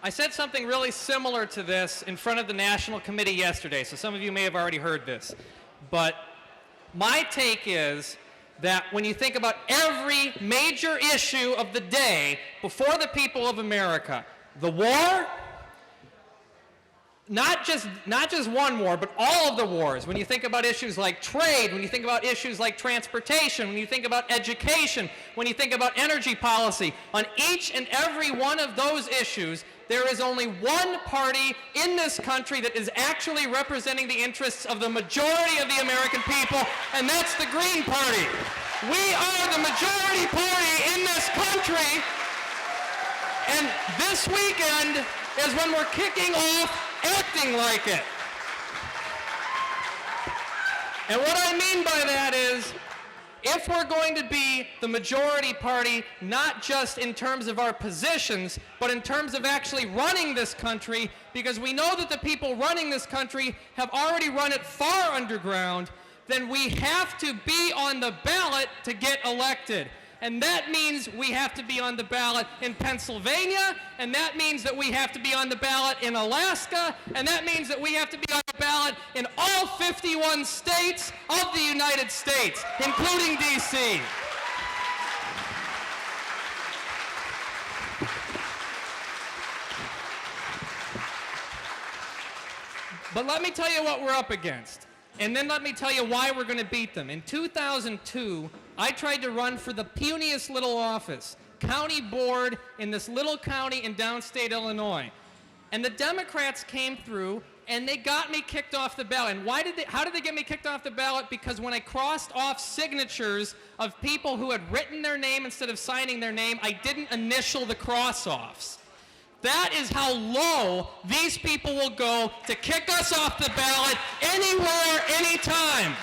I said something really similar to this in front of the National Committee yesterday, so some of you may have already heard this. But my take is that when you think about every major issue of the day before the people of America, the war, not just one war, but all of the wars. When you think about issues like trade, when you think about issues like transportation, when you think about education, when you think about energy policy, on each and every one of those issues, there is only one party in this country that is actually representing the interests of the majority of the American people, and that's the Green Party. We are the majority party in this country, and this weekend is when we're kicking off acting like it. And what I mean by that is, if we're going to be the majority party, not just in terms of our positions, but in terms of actually running this country, because we know that the people running this country have already run it far underground, then we have to be on the ballot to get elected. And that means we have to be on the ballot in Pennsylvania, and that means that we have to be on the ballot in Alaska, and that means that we have to be on the ballot in all 51 states of the United States, including D.C. But let me tell you what we're up against. And then let me tell you why we're going to beat them. In 2002, I tried to run for the puniest little office, county board in this little county in downstate Illinois. And the Democrats came through and they got me kicked off the ballot. And how did they get me kicked off the ballot? Because when I crossed off signatures of people who had written their name instead of signing their name, I didn't initial the cross-offs. That is how low these people will go to kick us off the ballot anywhere, anytime.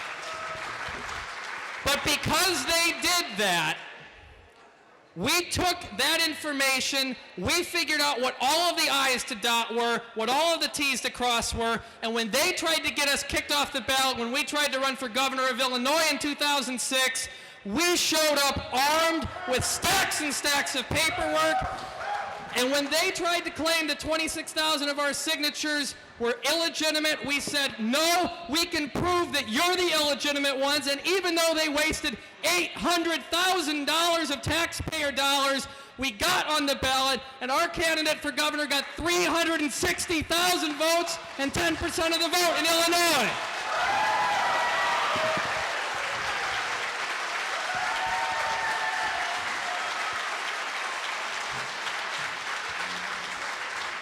But because they did that, we took that information, we figured out what all of the I's to dot were, what all of the T's to cross were, and when they tried to get us kicked off the ballot, when we tried to run for governor of Illinois in 2006, we showed up armed with stacks and stacks of paperwork. And when they tried to claim that 26,000 of our signatures were illegitimate, we said, no, we can prove that you're the illegitimate ones. And even though they wasted $800,000 of taxpayer dollars, we got on the ballot, and our candidate for governor got 360,000 votes and 10% of the vote in Illinois.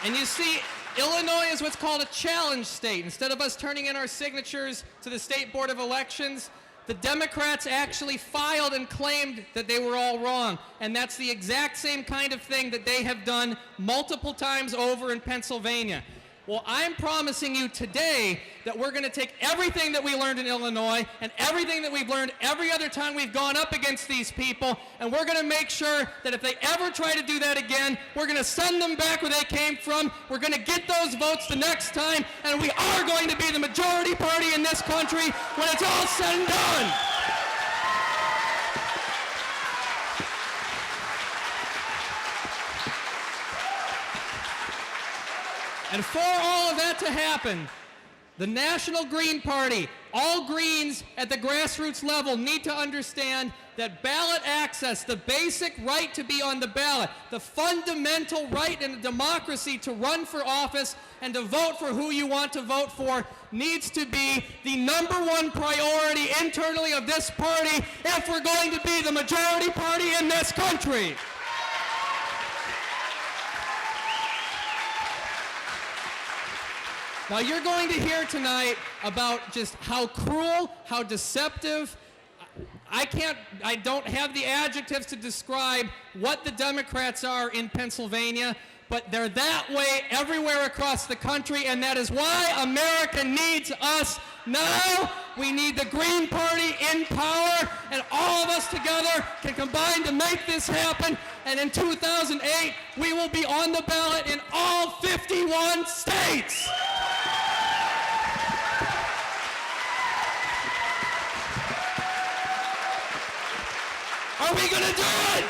And you see, Illinois is what's called a challenge state. Instead of us turning in our signatures to the State Board of Elections, the Democrats actually filed and claimed that they were all wrong. And that's the exact same kind of thing that they have done multiple times over in Pennsylvania. Well, I'm promising you today that we're going to take everything that we learned in Illinois and everything that we've learned every other time we've gone up against these people, and we're going to make sure that if they ever try to do that again, we're going to send them back where they came from. We're going to get those votes the next time, and we are going to be the majority party in this country when it's all said and done. And for all of that to happen, the National Green Party, all Greens at the grassroots level need to understand that ballot access, the basic right to be on the ballot, the fundamental right in a democracy to run for office and to vote for who you want to vote for, needs to be the #1 priority internally of this party if we're going to be the majority party in this country. Now, you're going to hear tonight about just how cruel, how deceptive. I don't have the adjectives to describe what the Democrats are in Pennsylvania, but they're that way everywhere across the country, and that is why America needs us now. We need the Green Party in power, and all of us together can combine to make this happen. And in 2008, we will be on the ballot in all 51 states. Are we going to do it?